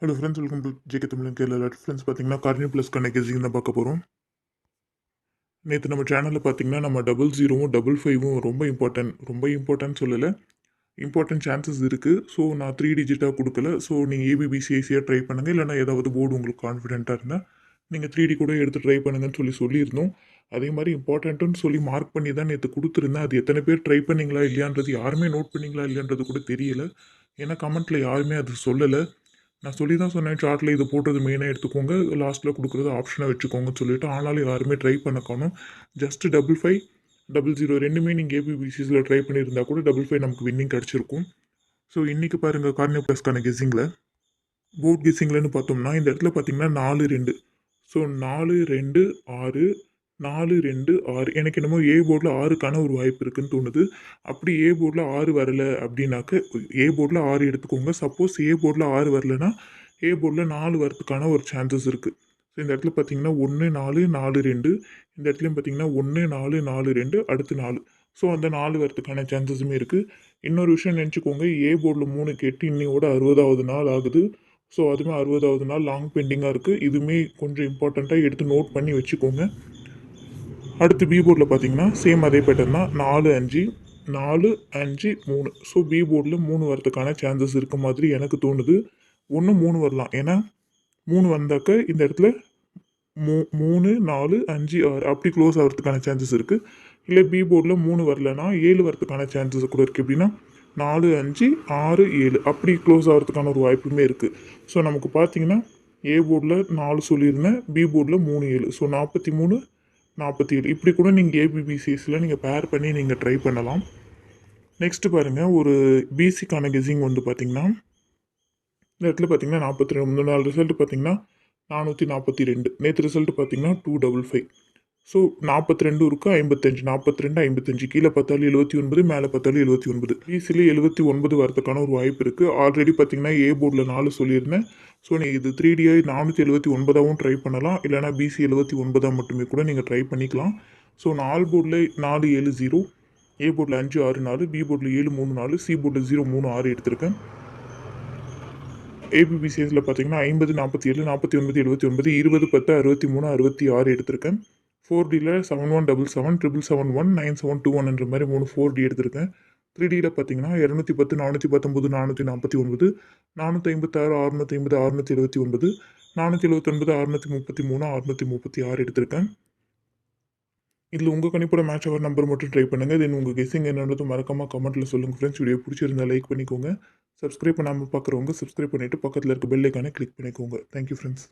Hello friends, welcome to JK தமிழன் Kerala. Friends பார்த்தீங்கன்னா கார்னிவ் plus connecting தான் பார்க்க போகிறோம். நேற்று நம்ம சேனலில் பார்த்தீங்கன்னா நம்ம 00வும் 55வும் ரொம்ப இம்பார்ட்டன்ட் சொல்லலை, இம்பார்ட்டன்ட் சான்சஸ் இருக்குது. ஸோ நான் 3 டிஜிட்டாக கொடுக்கல. ஸோ நீங்கள் ஏபிபிசிஐசியாக ட்ரை பண்ணுங்கள், இல்லைனா ஏதாவது போர்டு உங்களுக்கு கான்ஃபிடென்ட்டாக இருந்தால் நீங்கள் 3D கூட எடுத்து ட்ரை பண்ணுங்கன்னு சொல்லியிருந்தோம். அதே மாதிரி இம்பார்ட்டன்ட்டுன்னு சொல்லி மார்க் பண்ணி தான் நேற்று கொடுத்துருந்தேன். அது எத்தனை பேர் ட்ரை பண்ணிங்களா இல்லையான்றது, யாருமே நோட் பண்ணிங்களா இல்லையான்றது கூட தெரியல. ஏன்னா கமெண்ட்டில் யாருமே அது சொல்லலை. நான் சொல்லி தான் சொன்னேன், சார்ட்டில் இது போட்டது மெயினாக எடுத்துக்கோங்க, லாஸ்ட்டில் கொடுக்குறது ஆப்ஷனாக வச்சுக்கோங்கன்னு சொல்லிட்டு. ஆனாலும் யாருமே ட்ரை பண்ண காணோம். ஜஸ்ட் 55, 00 ரெண்டுமே நீங்கள் ஏபிபிசிஸில் ட்ரை பண்ணியிருந்தா கூட 55 நமக்கு வின்னிங் கிடச்சிருக்கும். ஸோ இன்றைக்கி பாருங்கள் கார்னிவ் ப்ளஸ்க்கான கெஸ்ஸிங்கில், போர்ட் கெஸ்ஸிங்லன்னு பார்த்தோம்னா இந்த இடத்துல பார்த்தீங்கன்னா 4-2. ஸோ 4-2 6, 4-2 6. எனக்கு என்னமோ ஏ போர்டில் 6க்கான ஒரு வாய்ப்பு இருக்குன்னு தோணுது. அப்படி ஏ போர்டில் 6 வரல அப்படின்னாக்க ஏ போர்டில் 6 எடுத்துக்கோங்க. சப்போஸ் ஏ போர்டில் 6 வரலன்னா ஏ போர்டில் 4 வரதுக்கான ஒரு சான்சஸ் இருக்குது. ஸோ இந்த இடத்துல பார்த்தீங்கன்னா 1 4 4 2, இந்த இடத்துலையும் பார்த்தீங்கன்னா 1 4 4 2, அடுத்து 4. ஸோ அந்த 4 வரதுக்கான சான்சஸுமே இருக்குது. இன்னொரு விஷயம் நினச்சிக்கோங்க, ஏ போர்டில் 3 கேட்டு இன்னையோட 60வது நாள் ஆகுது. ஸோ அதுவுமே 60வது நாள் லாங் பெண்டிங்காக இருக்குது. இதுவுமே கொஞ்சம் இம்பார்ட்டண்ட்டாக எடுத்து நோட் பண்ணி வச்சுக்கோங்க. அடுத்து பி போர்டில் பார்த்தீங்கன்னா சேம் அதே பேட்டர்ன் தான், 4 5 4 5 3. ஸோ பி போர்டில் 3 வரதுக்கான சான்சஸ் இருக்க மாதிரி எனக்கு தோணுது. 3 வரலாம். ஏன்னா 3 வந்தாக்க இந்த இடத்துல 3 4 5 6 அப்படி க்ளோஸ் ஆகிறதுக்கான சான்சஸ் இருக்குது. இல்லை பி போர்டில் 3 வரலன்னா 7 வரதுக்கான சான்சஸ் கூட இருக்குது. எப்படின்னா 4 5 6 7 அப்படி க்ளோஸ் ஆகிறதுக்கான ஒரு வாய்ப்புமே இருக்குது. ஸோ நமக்கு பார்த்தீங்கன்னா ஏ போர்டில் 4 சொல்லியிருந்தேன், பி போர்டில் 3 7. ஸோ 43 47 இப்படி கூட நீங்கள் ஏபிபிசிஎஸில் நீங்கள் பேர் பண்ணி நீங்கள் ட்ரை பண்ணலாம். நெக்ஸ்ட்டு பாருங்கள், ஒரு பிசிக்கான கெஸ்ஸிங் வந்து பார்த்தீங்கன்னா இந்த இடத்துல பார்த்தீங்கன்னா 42. முந்தின நாள் ரிசல்ட் பார்த்தீங்கன்னா 442. நேற்று ரிசல்ட் பார்த்தீங்கன்னா 255. ஸோ 42 இருக்குது, 55, 42 55. கீழே பார்த்தாலும் 79, மேலே பார்த்தாலும் 79. பிசியில் 79 வரதுக்கான ஒரு வாய்ப்பு இருக்குது. ஆல்ரெடி பார்த்தீங்கன்னா ஏ போர்டில் 4 சொல்லியிருந்தேன். ஸோ நீங்கள் இது 3D 479ஆகவும் ட்ரை பண்ணலாம், இல்லைனா பிசி 79 மட்டுமே கூட நீங்கள் ட்ரை பண்ணிக்கலாம். ஸோ 4 போர்டில் 4 7 0, ஏ போர்டில் 5 6 4, பி போர்டில் 7 3 4, சி போர்டில் 0 3 6 எடுத்திருக்கேன். ஏபிபிசிஎஸில் பார்த்தீங்கன்னா 50 47 49 79, 20 10 63 66 எடுத்திருக்கேன். 4Dயில் 7177 777 9721 மாதிரி 3 4D எடுத்திருக்கேன். 3Dயில் பார்த்தீங்கன்னா 210 419 449, 456 650 679, 479 633 636 எடுத்திருக்கேன். இதில் உங்கள் கணிப்போட மேட்ச் ஆகிற நம்பர் மட்டும் ட்ரை பண்ணுங்கள். தென் உங்கள் கெஸ்ஸிங் என்னன்றது மறக்காமல் கமெண்ட்டில் சொல்லுங்கள் ஃப்ரெண்ட்ஸ். வீடியோ பிடிச்சிருந்தா லைக் பண்ணிக்கோங்க. சப்ஸ்கிரைப் பண்ணாமல் பார்க்குறவங்க சப்ஸ்கிரைப் பண்ணிவிட்டு பக்கத்தில் இருக்க பெல் ஐக்கானை கிளிக் பண்ணிக்கோங்க. Thank you friends.